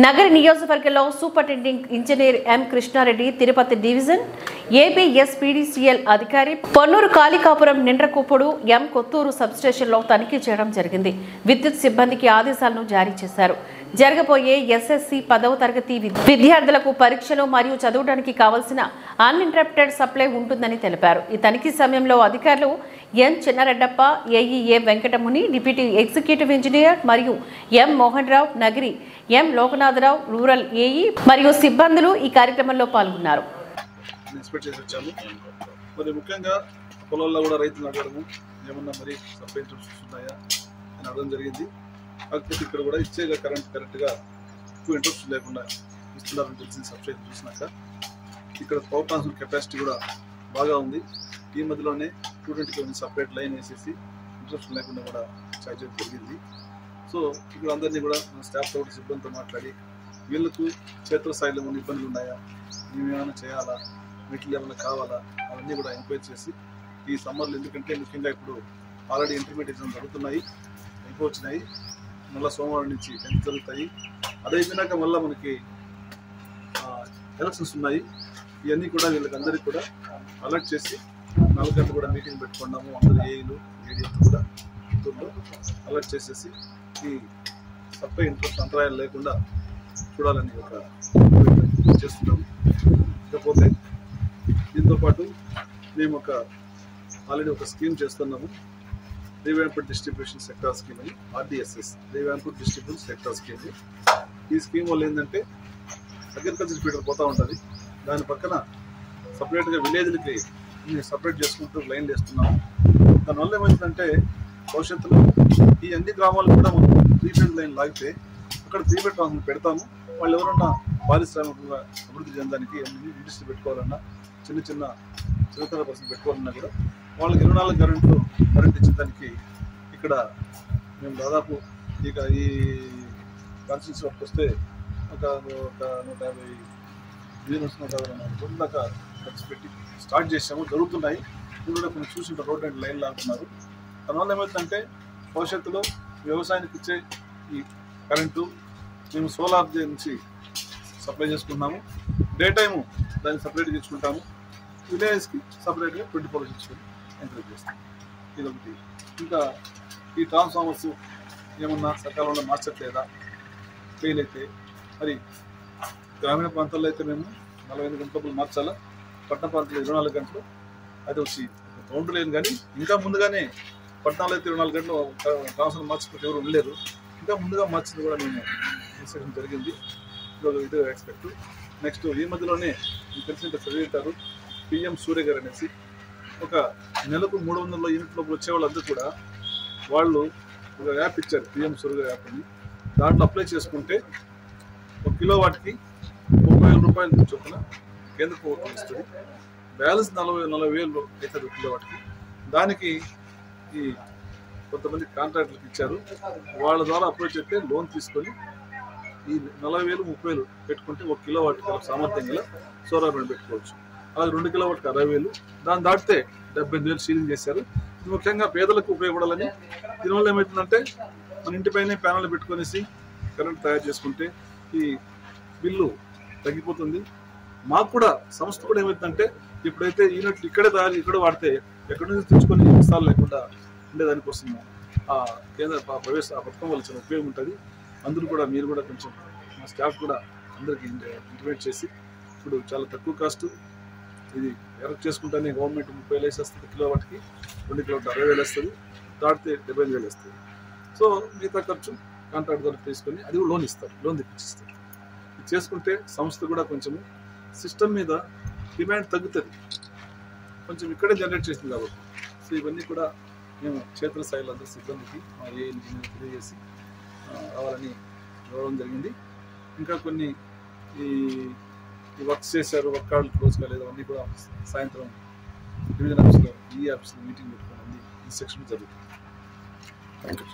నగర నియోజకవర్గంలో superintendent engineer M Krishna Reddy Tirupati division APSPDCL అధికారి పొన్నూరు కాళికాపురం నిండ్రకుప్పుడు ఎం కొత్తూరు సబ్స్టేషన్లో తనిఖీ చేయడం జరిగింది. విద్యుత్ సిబ్బందికి ఆదేశాలను జారీ చేశారు. జరగబోయే ఎస్ఎస్సి 10వ తరగతి విద్యార్థులకు పరీక్షలు మరియు చదవడానికి కావాల్సిన అన్ఇంటరప్టెడ్ సప్లై ఉంటుందని తెలిపారు. ఈ తనిఖీ సమయంలో అధికారులు N Chinnareddappa, AEA Venkatamuni, deputy executive engineer మరియు M Mohan Rao, Nagari M Lokanatharao, rural AE మరియు సిబ్బందులు ఈ కార్యక్రమంలో పాల్గొన్నారు. ముఖ్యంగా పొలాల్లో కూడా రైతులు అడగడము ఏమన్నా మరి సప్లై ఇంట్రెస్ట్ ఉన్నాయా అని అడగడం జరిగింది. కాకపోతే ఇక్కడ కూడా ఇచ్చే కరెక్ట్గా ఎక్కువ ఇంట్రెస్ట్ లేకుండా ఇస్తున్నారని తెలిసింది. సబ్స్టేషన్ చూసినాక ఇక్కడ పవర్ ట్రాన్స్ఫర్ కెపాసిటీ కూడా బాగా ఉంది. ఈ మధ్యలోనే స్టూడెంట్కి సపరేట్ లైన్ వేసేసి ఇంట్రెస్ట్ లేకుండా కూడా ఛార్జ్ చేయడం జరిగింది. సో ఇప్పుడు అందరినీ కూడా మన స్టాఫ్ తోటి సిబ్బందితో మాట్లాడి వీళ్ళకు క్షేత్రస్థాయిలో ఏమైనా ఇబ్బందులు ఉన్నాయా, మేము ఏమైనా చేయాలా, వీటిలో ఏమైనా కావాలా అవన్నీ కూడా ఎంక్వైరీ చేసి ఈ సమ్మర్లో, ఎందుకంటే ముఖ్యంగా ఇప్పుడు ఆల్రెడీ ఇంటర్మీడియట్ ఎగ్జామ్స్ జరుగుతున్నాయి, అయిపోవచ్చినాయి, మళ్ళీ సోమవారం నుంచి 10th జరుగుతాయి. అదే అయిపోయినాక మళ్ళీ మనకి ఎలక్షన్స్ ఉన్నాయి. ఇవన్నీ కూడా వీళ్ళకి అందరికీ కూడా అలర్ట్ చేసి 4 గంటలు కూడా మీటింగ్ పెట్టుకున్నాము. అందరూ ఏఈలు ఏడీఎస్ కూడా అలర్ట్ చేసేసి ఈ సప్లై ఇంట్రెస్ట్ అంతరాయాలు లేకుండా చూడాలని ఒక చేస్తున్నాము. ఇకపోతే దీంతోపాటు మేము ఆల్రెడీ ఒక స్కీమ్ చేస్తున్నాము, రివ్యాంప్డ్ డిస్ట్రిబ్యూషన్ సెక్టార్ స్కీమ్ అని, ఆర్డిఎస్ఎస్, రివ్యాంప్డ్ డిస్ట్రిబ్యూషన్ సెక్టార్ స్కీమ్. ఈ స్కీమ్ వల్ల ఏంటంటే అగ్రికల్చర్ ఫీడర్ పోతూ ఉంటుంది, దాని పక్కన సపరేట్గా విలేజ్లకి సపరేట్ చేసుకుంటూ లైన్లు వేస్తున్నాము. దానివల్ల ఏమవుతుందంటే భవిష్యత్తులో ఈ అన్ని గ్రామాలు కూడా మనం 3 ఫేజ్ లైన్ లాగితే అక్కడ 3 ఫేజ్ ట్రాన్స్ఫర్ పెడతాము. వాళ్ళు ఎవరన్నా పారిశ్రామికంగా అభివృద్ధి చెందడానికి ఇండస్ట్రీ పెట్టుకోవాలన్నా, చిన్నతర పర్సన్ పెట్టుకోవాలన్నా కూడా వాళ్ళకి 24 గంటలు కరెంట్ ఇచ్చేదానికి ఇక్కడ మేము దాదాపు ఇక ఈ కాన్స్టిట్యూన్సీ వరకు వస్తే ఒక 150 బిజినెస్ దాకా ఖర్చు పెట్టి స్టార్ట్ చేసాము, జరుగుతున్నాయి. ఇప్పుడు కూడా కొన్ని చూసింటారు, రోడ్ అండ్ లైన్ లాగుతున్నారు. దానివల్ల ఏమవుతుందంటే భవిష్యత్తులో వ్యవసాయానికి ఇచ్చే ఈ కరెంటు మేము సోలార్ నుంచి సప్లై చేసుకుంటున్నాము. డే టైము దాన్ని సపరేట్గా ఇచ్చుకుంటాము, విలేజ్కి సపరేట్గా 24 hours ఇచ్చుకొని ఎంకరేజ్ చేస్తాం. ఇదొకటి. ఇంకా ఈ ట్రాన్స్ఫార్మర్స్ ఏమన్నా సకాలంలో మార్చట్లేదా, ఫెయిల్ అయితే మరి గ్రామీణ ప్రాంతాల్లో అయితే మేము 45 గంటలు మార్చాలా, పట్టణ ప్రాంతాల్లో 24 గంటలు. అది వచ్చి కౌంటర్ లేదు, కానీ ఇంకా ముందుగానే పట్టణాలు అయితే 24 గంటలు ట్రాన్స్ఫార్మర్ మార్చుకుంటే ఎవరు ఉండలేరు. ఇంకా ముందుగా మార్చింది కూడా మేము ఇన్స్ట్రక్షన్ జరిగింది. ఇది ఎక్స్పెక్ట్. నెక్స్ట్ ఈ మధ్యలోనే మీకు తెలిసిన చదివింటారు, పిఎం సూర్య గారు అనేసి ఒక నెలకు 300 యూనిట్ల వచ్చే వాళ్ళందరూ కూడా వాళ్ళు ఒక యాప్ ఇచ్చారు, పిఎం సూర్య యాప్ అని. దాంట్లో అప్లై చేసుకుంటే 1 కిలోవాట్కి 30,000 రూపాయలు చొప్పున కేంద్ర ప్రభుత్వం ఇస్తుంది. బ్యాలెన్స్ 40,000 అవుతుంది 1 కిలోవాట్కి. దానికి ఈ కొంతమంది కాంట్రాక్టర్లకు ఇచ్చారు. వాళ్ళ ద్వారా అప్రోచ్ అయితే లోన్ తీసుకొని ఈ 40,000, 30,000 పెట్టుకుంటే 1 కిలోవాట్ సామర్థ్యం గల సోలార్ ప్లాంట్ పెట్టుకోవచ్చు. అలాగే 2 కిలోవాట్కి 60,000, దాన్ని దాటితే 78,000 సీలింగ్ చేశారు. ఇది ముఖ్యంగా పేదలకు ఉపయోగపడాలని. దీనివల్ల ఏమవుతుందంటే మన ఇంటిపైనే ప్యానల్ పెట్టుకునేసి కరెంట్ తయారు చేసుకుంటే ఈ బిల్లు తగ్గిపోతుంది. మాకు కూడా సంస్థ కూడా ఏమవుతుందంటే ఇప్పుడైతే యూనిట్లు ఇక్కడ వాడితే ఎక్కడి నుంచి తెచ్చుకొని ఇస్తాలు లేకుండా ఉండేదానికోసం ఆ కేంద్ర పథకం వల్ల చాలా ఉపయోగం ఉంటుంది. అందరూ కూడా మీరు కూడా కొంచెం మా స్టాఫ్ కూడా అందరికీ ఇంటిమేట్ చేసి ఇప్పుడు చాలా తక్కువ కాస్ట్ ఇది ఎరెక్ట్ చేసుకుంటానే గవర్నమెంట్ 30,000 వేసేస్తుంది కిలోవాట్కి, 2 కిలోవాట్ 60,000 వేస్తుంది, దాటితే 75,000 వేస్తుంది. సో మిగతా ఖర్చు కాంట్రాక్ట్ ద్వారా తీసుకొని అది కూడా లోన్ ఇస్తారు, లోన్ తెప్పించిస్తారు. ఇది చేసుకుంటే సంస్థ కూడా కొంచెం సిస్టమ్ మీద డిమాండ్ తగ్గుతుంది, కొంచెం ఇక్కడే జనరేట్ చేసింది కాబట్టి. సో ఇవన్నీ కూడా మేము క్షేత్రస్థాయిలో అందరూ సిబ్బందికి మా ఏ ఇంజనీర్ తెలియజేసి రావాలని రావడం జరిగింది. ఇంకా కొన్ని ఈ వర్క్స్ చేశారు, వర్క్ కార్డులు క్లోజ్ కాలేదు, అవన్నీ కూడా సాయంత్రం డివిజన్ ఆఫీస్లో ఈ ఆఫీస్లో మీటింగ్ పెట్టుకోవడం ఇన్స్ట్రక్షన్ జరుగుతుంది. Thank you.